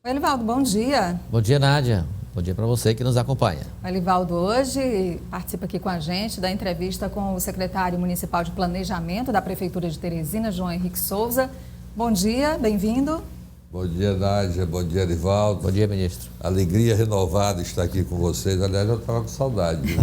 Oi, Elivaldo, bom dia. Bom dia, Nádia. Bom dia para você que nos acompanha. O Elivaldo hoje participa aqui com a gente da entrevista com o secretário municipal de Planejamento da Prefeitura de Teresina, João Henrique Souza. Bom dia, bem-vindo. Bom dia, Nádia. Bom dia, Elivaldo. Bom dia, ministro. Alegria renovada estar aqui com vocês. Aliás, eu estava com saudade. Viu?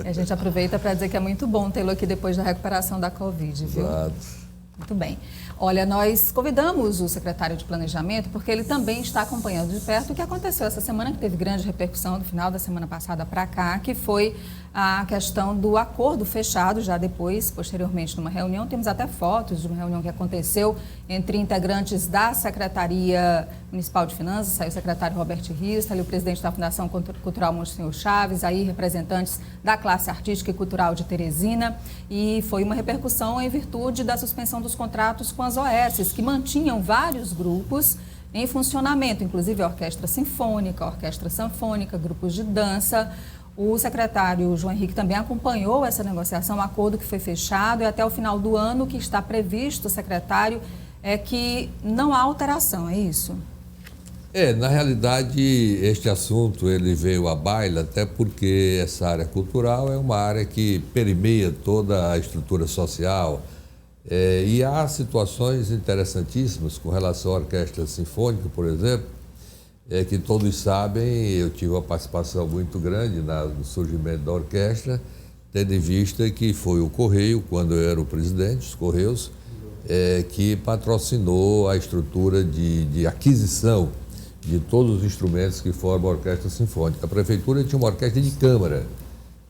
A gente aproveita para dizer que é muito bom tê-lo aqui depois da recuperação da Covid, viu? Exato. Muito bem. Olha, nós convidamos o secretário de Planejamento porque ele também está acompanhando de perto o que aconteceu essa semana, que teve grande repercussão do final da semana passada para cá, que foi a questão do acordo fechado já depois, posteriormente, numa reunião. Temos até fotos de uma reunião que aconteceu entre integrantes da Secretaria Municipal de Finanças, saiu o secretário Robert Rios, ali o presidente da Fundação Cultural Monsenhor Chaves, aí representantes da classe artística e cultural de Teresina, e foi uma repercussão em virtude da suspensão dos contratos com as OS, que mantinham vários grupos em funcionamento, inclusive a Orquestra Sinfônica, a Orquestra Sanfônica, grupos de dança. O secretário João Henrique também acompanhou essa negociação, o acordo que foi fechado, e até o final do ano que está previsto, secretário, é que não há alteração, é isso? Na realidade, este assunto ele veio à baila até porque essa área cultural é uma área que permeia toda a estrutura social, e há situações interessantíssimas com relação à Orquestra Sinfônica, por exemplo, que todos sabem, eu tive uma participação muito grande no surgimento da orquestra, tendo em vista que foi o Correio, quando eu era o presidente, os Correios, que patrocinou a estrutura de aquisição de todos os instrumentos que formam a Orquestra Sinfônica. A Prefeitura tinha uma orquestra de câmara,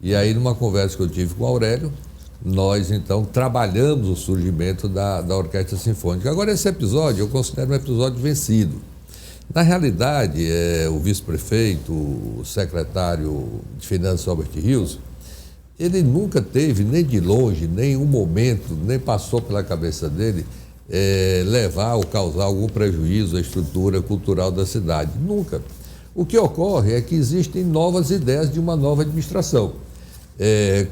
e aí numa conversa que eu tive com o Aurélio, nós então trabalhamos o surgimento da Orquestra Sinfônica. Agora esse episódio eu considero um episódio vencido. Na realidade, o vice-prefeito, o secretário de Finanças, Robert Rios, ele nunca teve, nem de longe, nenhum momento, nem passou pela cabeça dele levar ou causar algum prejuízo à estrutura cultural da cidade. Nunca. O que ocorre é que existem novas ideias de uma nova administração.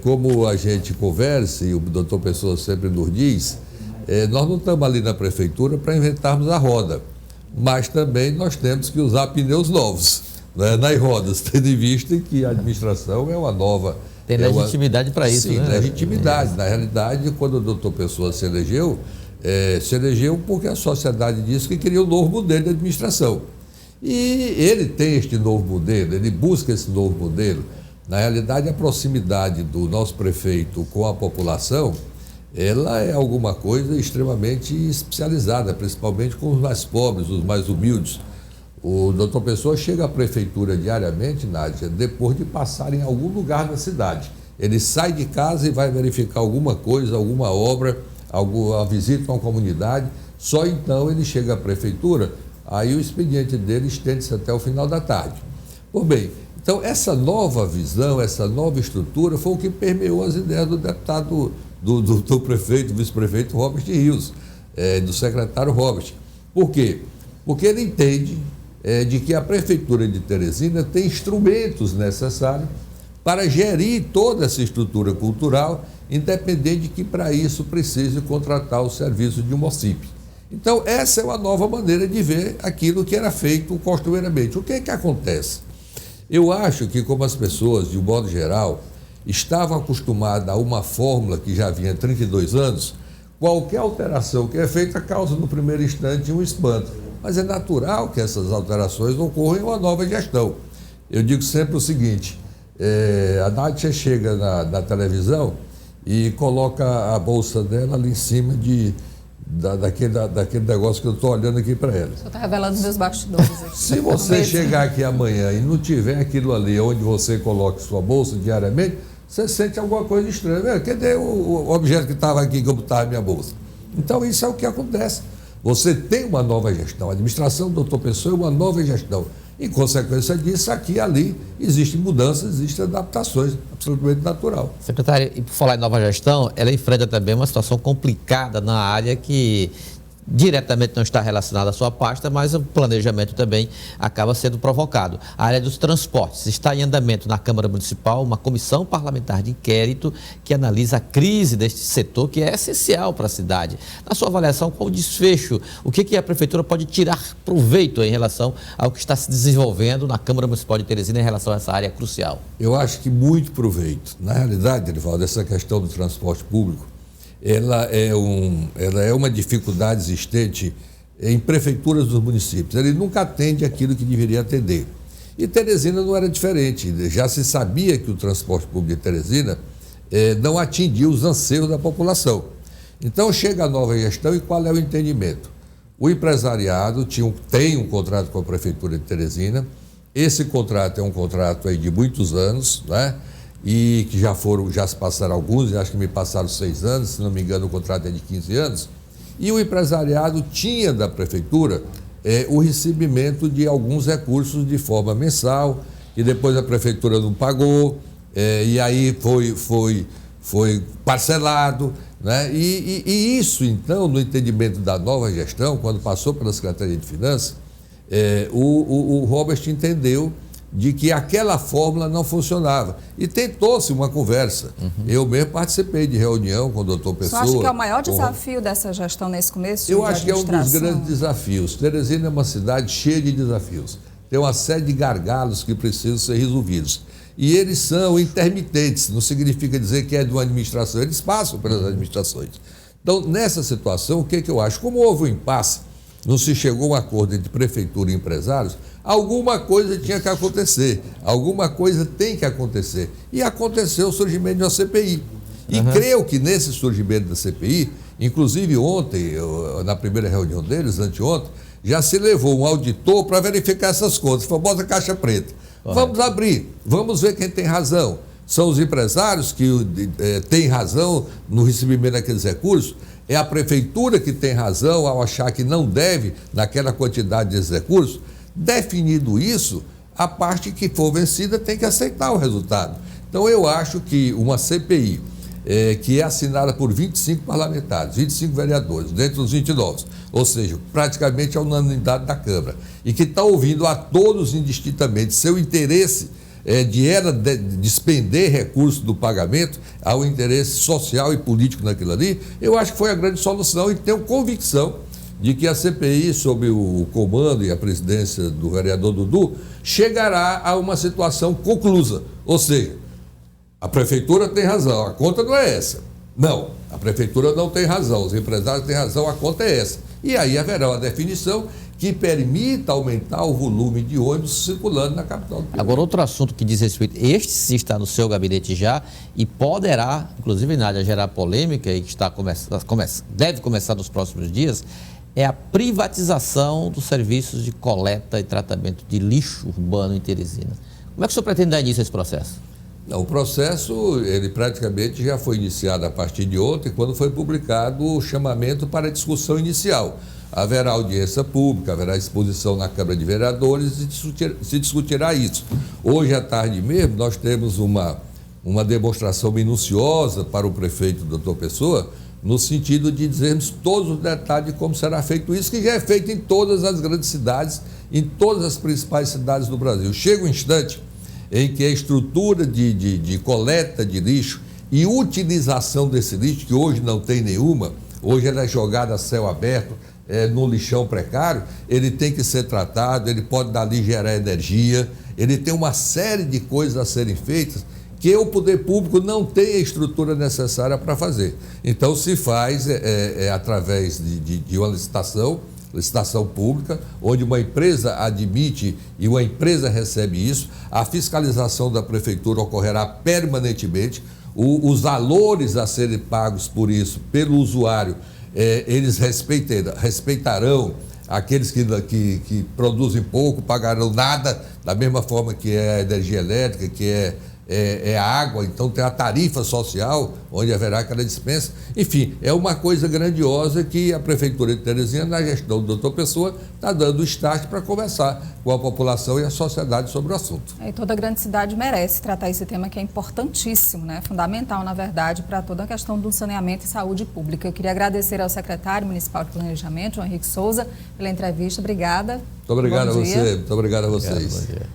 Como a gente conversa, e o doutor Pessoa sempre nos diz, nós não estamos ali na prefeitura para inventarmos a roda, mas também nós temos que usar pneus novos, né, nas rodas, tendo em vista que a administração é uma nova... Tem legitimidade para isso, sim, né? Sim, legitimidade. Na realidade, quando o doutor Pessoa se elegeu porque a sociedade disse que queria um novo modelo de administração. E ele tem este novo modelo, ele busca esse novo modelo. Na realidade, a proximidade do nosso prefeito com a população, ela é alguma coisa extremamente especializada, principalmente com os mais pobres, os mais humildes. O doutor Pessoa chega à prefeitura diariamente, Nádia, depois de passar em algum lugar da cidade. Ele sai de casa e vai verificar alguma coisa, alguma obra, alguma visita a uma comunidade, só então ele chega à prefeitura, aí o expediente dele estende-se até o final da tarde. Pois bem, então essa nova visão, essa nova estrutura foi o que permeou as ideias do deputado, do prefeito, do vice-prefeito Robert Rios, do secretário Robert. Por quê? Porque ele entende de que a Prefeitura de Teresina tem instrumentos necessários para gerir toda essa estrutura cultural, independente de que para isso precise contratar o serviço de uma OCIP. Então essa é uma nova maneira de ver aquilo que era feito costumeiramente. O que é que acontece? Eu acho que como as pessoas, de um modo geral, estavam acostumadas a uma fórmula que já vinha há 32 anos, qualquer alteração que é feita causa no primeiro instante um espanto. Mas é natural que essas alterações ocorram em uma nova gestão. Eu digo sempre o seguinte, a Nádia chega na televisão e coloca a bolsa dela ali em cima daquele negócio que eu estou olhando aqui para ela. Você está revelando meus bastidores aqui. Se você chegar aqui amanhã e não tiver aquilo ali onde você coloca sua bolsa diariamente, você sente alguma coisa estranha. Cadê o objeto que estava aqui que eu botava na minha bolsa? Então isso é o que acontece. Você tem uma nova gestão. A administração do doutor Pessoa é uma nova gestão. Em consequência disso, aqui e ali existem mudanças, existem adaptações, absolutamente natural. Secretário, e por falar em nova gestão, ela enfrenta também uma situação complicada na área que diretamente não está relacionado à sua pasta, mas o planejamento também acaba sendo provocado. A área dos transportes está em andamento na Câmara Municipal uma comissão parlamentar de inquérito que analisa a crise deste setor, que é essencial para a cidade. Na sua avaliação, qual o desfecho? O que a Prefeitura pode tirar proveito em relação ao que está se desenvolvendo na Câmara Municipal de Teresina em relação a essa área crucial? Eu acho que muito proveito. Na realidade, Erivaldo, essa questão do transporte público, ela é uma dificuldade existente em prefeituras dos municípios. Ele nunca atende aquilo que deveria atender. E Teresina não era diferente. Já se sabia que o transporte público de Teresina não atingia os anseios da população. Então chega a nova gestão e qual é o entendimento? O empresariado tem um contrato com a Prefeitura de Teresina. Esse contrato é um contrato aí de muitos anos, né? E que já se passaram alguns, acho que me passaram 6 anos, se não me engano o contrato é de 15 anos, e o empresariado tinha da Prefeitura o recebimento de alguns recursos de forma mensal, e depois a Prefeitura não pagou, e aí foi parcelado, né? E isso, então, no entendimento da nova gestão, quando passou pela Secretaria de Finanças, o Robert entendeu de que aquela fórmula não funcionava. E tentou-se uma conversa. Eu mesmo participei de reunião com o doutor Pessoa. Você acha que é o maior desafio dessa gestão nesse começo? Eu acho que é um dos grandes desafios. Teresina é uma cidade cheia de desafios. Tem uma série de gargalos que precisam ser resolvidos. E eles são intermitentes, não significa dizer que é de uma administração, eles passam pelas administrações. Então, nessa situação, o que eu acho? Como houve um impasse, não se chegou a um acordo entre prefeitura e empresários, alguma coisa tinha que acontecer, alguma coisa tem que acontecer. E aconteceu o surgimento de uma CPI. E creio que nesse surgimento da CPI, inclusive ontem, na primeira reunião deles, anteontem, já se levou um auditor para verificar essas contas, a famosa caixa preta. Vamos abrir, vamos ver quem tem razão. São os empresários que têm razão no recebimento daqueles recursos? É a prefeitura que tem razão ao achar que não deve naquela quantidade de recursos? Definido isso, a parte que for vencida tem que aceitar o resultado. Então eu acho que uma CPI que é assinada por 25 parlamentares, 25 vereadores, dentre os 29, ou seja, praticamente a unanimidade da Câmara, e que está ouvindo a todos indistintamente seu interesse de despender recursos do pagamento ao interesse social e político naquilo ali, eu acho que foi a grande solução e tenho convicção de que a CPI, sob o comando e a presidência do vereador Dudu, chegará a uma situação conclusa, ou seja, a prefeitura tem razão, a conta não é essa. Não, a prefeitura não tem razão, os empresários têm razão, a conta é essa. E aí haverá uma definição que permita aumentar o volume de ônibus circulando na capital do Piauí. Agora, outro assunto que diz respeito, este sim está no seu gabinete já e poderá, inclusive, Nádia, gerar polêmica e que deve começar nos próximos dias, é a privatização dos serviços de coleta e tratamento de lixo urbano em Teresina. Como é que o senhor pretende dar início a esse processo? Não, o processo, ele praticamente já foi iniciado a partir de ontem, quando foi publicado o chamamento para a discussão inicial. Haverá audiência pública, haverá exposição na Câmara de Vereadores e se discutirá isso. Hoje à tarde mesmo, nós temos uma demonstração minuciosa para o prefeito, doutor Pessoa, no sentido de dizermos todos os detalhes de como será feito isso, que já é feito em todas as grandes cidades, em todas as principais cidades do Brasil. Chega um instante em que a estrutura de coleta de lixo e utilização desse lixo, que hoje não tem nenhuma, hoje ela é jogada a céu aberto, no lixão precário, ele tem que ser tratado, ele pode dali gerar energia, ele tem uma série de coisas a serem feitas que o poder público não tem a estrutura necessária para fazer. Então se faz através de uma licitação pública, onde uma empresa admite e uma empresa recebe isso, a fiscalização da prefeitura ocorrerá permanentemente, os valores a serem pagos por isso, pelo usuário, eles respeitarão aqueles que produzem pouco, pagarão nada, da mesma forma que é a energia elétrica, que é é água, então tem a tarifa social, onde haverá aquela dispensa. Enfim, é uma coisa grandiosa que a Prefeitura de Teresina, na gestão do Dr. Pessoa, está dando o start para conversar com a população e a sociedade sobre o assunto. E toda grande cidade merece tratar esse tema que é importantíssimo, né? Fundamental, na verdade, para toda a questão do saneamento e saúde pública. Eu queria agradecer ao secretário municipal de Planejamento, João Henrique Souza, pela entrevista. Obrigada. Muito obrigado a Bom dia. você, muito obrigado a vocês. Obrigado, bom dia.